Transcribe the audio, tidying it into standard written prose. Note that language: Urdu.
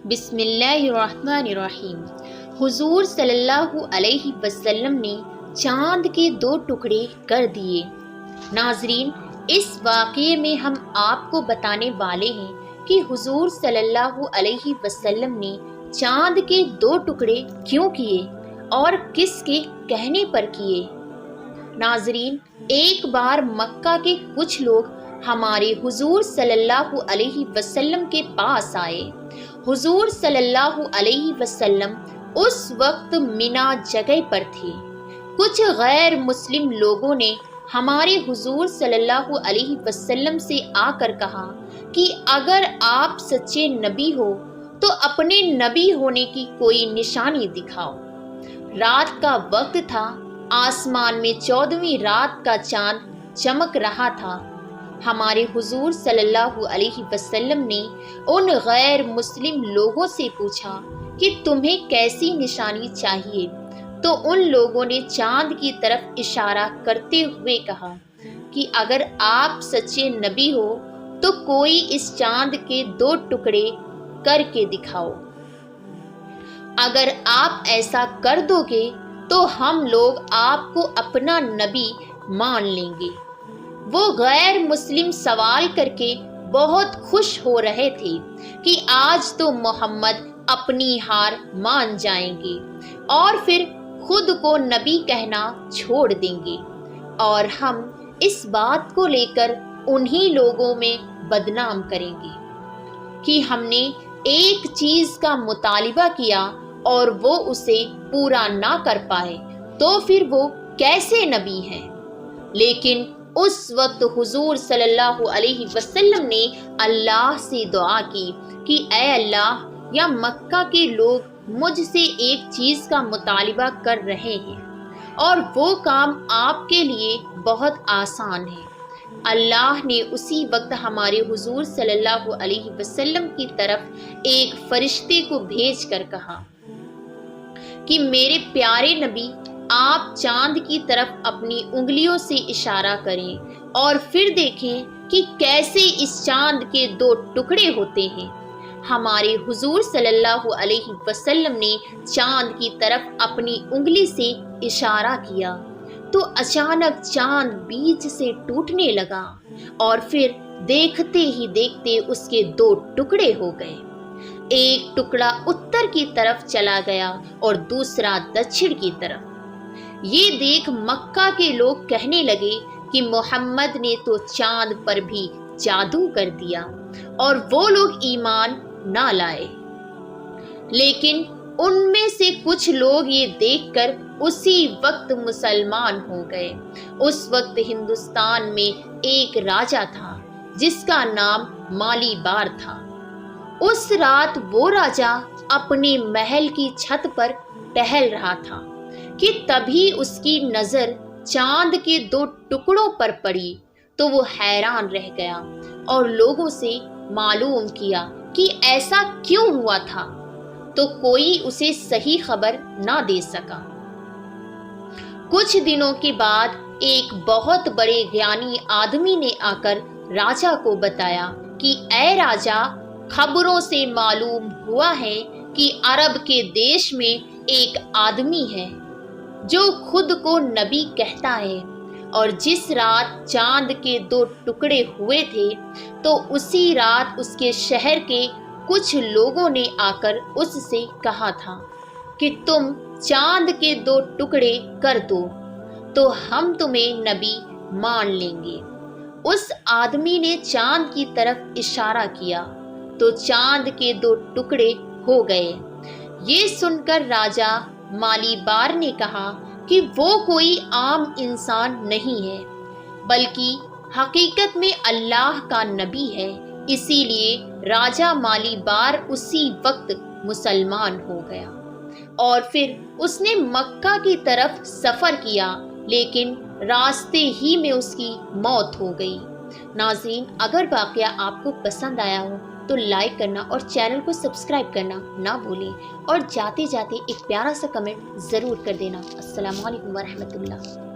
بسم اللہ الرحمن الرحیم۔ حضور صلی اللہ علیہ وسلم نے چاند کے 2 ٹکڑے کر دیے۔ ناظرین، اس واقعے میں ہم آپ کو بتانے والے ہیں کہ حضور صلی اللہ علیہ وسلم نے چاند کے 2 ٹکڑے کیوں کیے اور کس کے کہنے پر کیے۔ ناظرین، ایک بار مکہ کے کچھ لوگ ہمارے حضور صلی اللہ علیہ وسلم کے پاس آئے۔ حضور صلی اللہ علیہ وسلم اس وقت منا جگہ پر تھے۔ کچھ غیر مسلم لوگوں نے ہمارے حضور صلی اللہ علیہ وسلم سے آ کر کہا کہ اگر آپ سچے نبی ہو تو اپنے نبی ہونے کی کوئی نشانی دکھاؤ۔ رات کا وقت تھا، آسمان میں 14ویں رات کا چاند چمک رہا تھا۔ ہمارے حضور صلی اللہ علیہ وسلم نے ان غیر مسلم لوگوں سے پوچھا کہ تمہیں کیسی نشانی چاہیے، تو ان لوگوں نے چاند کی طرف اشارہ کرتے ہوئے کہا کہ اگر آپ سچے نبی ہو تو کوئی اس چاند کے 2 ٹکڑے کر کے دکھاؤ۔ اگر آپ ایسا کر دو گے تو ہم لوگ آپ کو اپنا نبی مان لیں گے۔ وہ غیر مسلم سوال کر کے بہت خوش ہو رہے تھے کہ آج تو محمد اپنی ہار مان جائیں گے اور پھر خود کو نبی کہنا چھوڑ دیں گے، اور ہم اس بات کو لے کر انہی لوگوں میں بدنام کریں گے کہ ہم نے ایک چیز کا مطالبہ کیا اور وہ اسے پورا نہ کر پائے تو پھر وہ کیسے نبی ہیں۔ لیکن اس وقت حضور صلی اللہ علیہ وسلم نے اللہ سے دعا کی کہ اے اللہ، یا مکہ کے لوگ مجھ سے ایک چیز کا مطالبہ کر رہے ہیں اور وہ کام آپ کے لیے بہت آسان ہے۔ اللہ نے اسی وقت ہمارے حضور صلی اللہ علیہ وسلم کی طرف ایک فرشتے کو بھیج کر کہا کہ میرے پیارے نبی، آپ چاند کی طرف اپنی انگلیوں سے اشارہ کریں اور پھر دیکھیں کہ کیسے اس چاند کے 2 ٹکڑے ہوتے ہیں۔ ہمارے حضور صلی اللہ علیہ وسلم نے چاند کی طرف اپنی انگلی سے اشارہ کیا تو اچانک چاند بیچ سے ٹوٹنے لگا اور پھر دیکھتے ہی دیکھتے اس کے 2 ٹکڑے ہو گئے۔ ایک ٹکڑا اتر کی طرف چلا گیا اور دوسرا دچھڑ کی طرف۔ یہ دیکھ مکہ کے لوگ کہنے لگے کہ محمد نے تو چاند پر بھی جادو کر دیا، اور وہ لوگ ایمان نہ لائے۔ لیکن ان میں سے کچھ لوگ یہ دیکھ کر اسی وقت مسلمان ہو گئے۔ اس وقت ہندوستان میں ایک راجا تھا جس کا نام مالی بار تھا۔ اس رات وہ راجا اپنے محل کی چھت پر ٹہل رہا تھا کہ تبھی اس کی نظر چاند کے 2 ٹکڑوں پر پڑی تو وہ حیران رہ گیا اور لوگوں سے معلوم کیا کہ ایسا کیوں ہوا تھا، تو کوئی اسے صحیح خبر نہ دے سکا۔ کچھ دنوں کے بعد ایک بہت بڑے گیانی آدمی نے آ کر راجا کو بتایا کہ اے راجا، خبروں سے معلوم ہوا ہے کہ عرب کے دیش میں ایک آدمی ہے جو خود کو نبی کہتا ہے، اور جس رات چاند کے 2 ٹکڑے ہوئے تھے تو اسی رات اس کے شہر کے کچھ لوگوں نے آ کر اس سے کہا تھا کہ تم چاند کے 2 ٹکڑے کر دو تو ہم تمہیں نبی مان لیں گے۔ اس آدمی نے چاند کی طرف اشارہ کیا تو چاند کے 2 ٹکڑے ہو گئے۔ یہ سن کر راجا مالی بار نے کہا کہ وہ کوئی عام انسان نہیں ہے، بلکہ حقیقت میں اللہ کا نبی ہے۔ اسی لیے راجا مالی بار اسی وقت مسلمان ہو گیا اور پھر اس نے مکہ کی طرف سفر کیا، لیکن راستے ہی میں اس کی موت ہو گئی۔ ناظرین، اگر واقعہ آپ کو پسند آیا ہو تو لائک کرنا اور چینل کو سبسکرائب کرنا نہ بھولیں، اور جاتے جاتے ایک پیارا سا کمنٹ ضرور کر دینا۔ السلام علیکم ورحمۃ اللہ۔